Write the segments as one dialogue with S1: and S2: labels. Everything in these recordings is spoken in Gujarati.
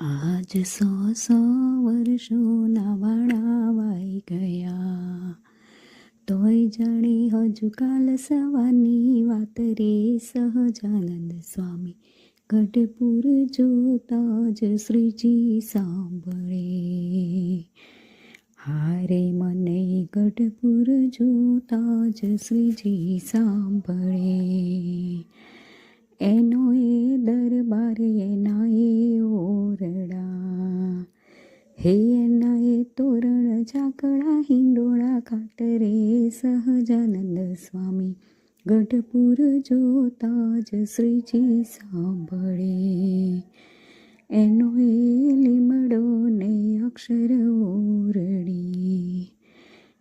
S1: આજ 100 વર્ષોના વાણા વાઈ ગયા, તોય જાણે હજુ કાલ સવારની વાત રે. સહજાનંદ સ્વામી ગઢપુર જોતા જ શ્રીજી સાંભળે. હારે મને ગઢપુર જોતા જ શ્રીજી સાંભળે. એનો એ દરબાર એના એ ઓરડા, હે એના એ તોરણ ઝાકડા હિંડોળા ખાટ રે. સહજાનંદ સ્વામી ગઢપુર જોતા જ શ્રીજી સાંભળે. એનો એ લીમડો ને અક્ષર ઓરડી,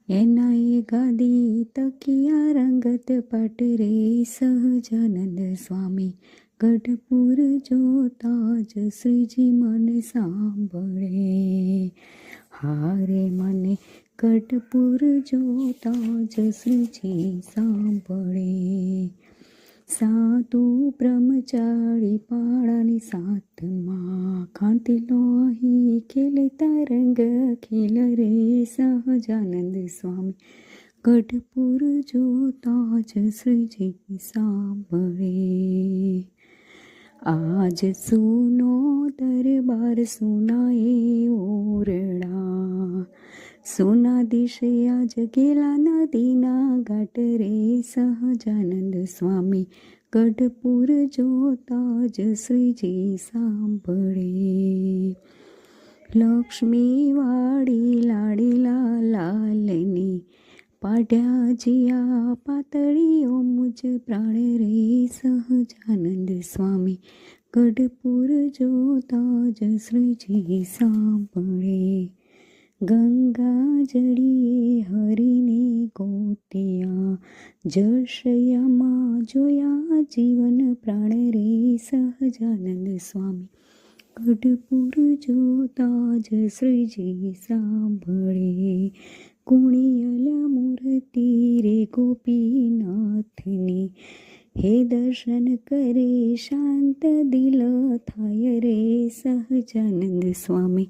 S1: એના એ ગાદી તકિયા રંગત પાટ રે. સહજાનંદ સ્વામી ગઢપુર જોતા જ શ્રીજી મને સાંભળે. હારે મને ગઢપુર જોતા જ શ્રીજી સાંભળે. સાધુ બ્રહ્મચારી પાળાની સાથમાં, કાંતિલો અહીં ખેલે તરંગ ખેલ રે. સહજાનંદ સ્વામી ગઢપુર જોતા જ શ્રીજી સાંભળે. આજ સુનો દરબાર સુના એ ઓરડા, સુના દિશે આજ ગેલા નદીના ઘાટ રે. સહજાનંદ સ્વામી ગઢપુર જોતા જ શ્રીજી સાંભળે. લક્ષ્મી વાળી લાડીલા લાલની, પાઢ્યા જીયા પાતળીઓ મુજ પ્રાણ રે. સહજાનંદ સ્વામી ગઢપુર જોતા જ શ્રીજી સાંભળે. ગંગા જડીએ હરીને ગોત્યા, જળશૈયામાં જોયા જીવન પ્રાણ રે. સહજાનંદ સ્વામી ગઢપુર જોતા જ શ્રીજી સાંભળે. કુણિયલ મૂર્તિ રે ગોપીનાથની, હે દર્શન કરે શાંત દિલ થાય રે. સહજાનંદ સ્વામી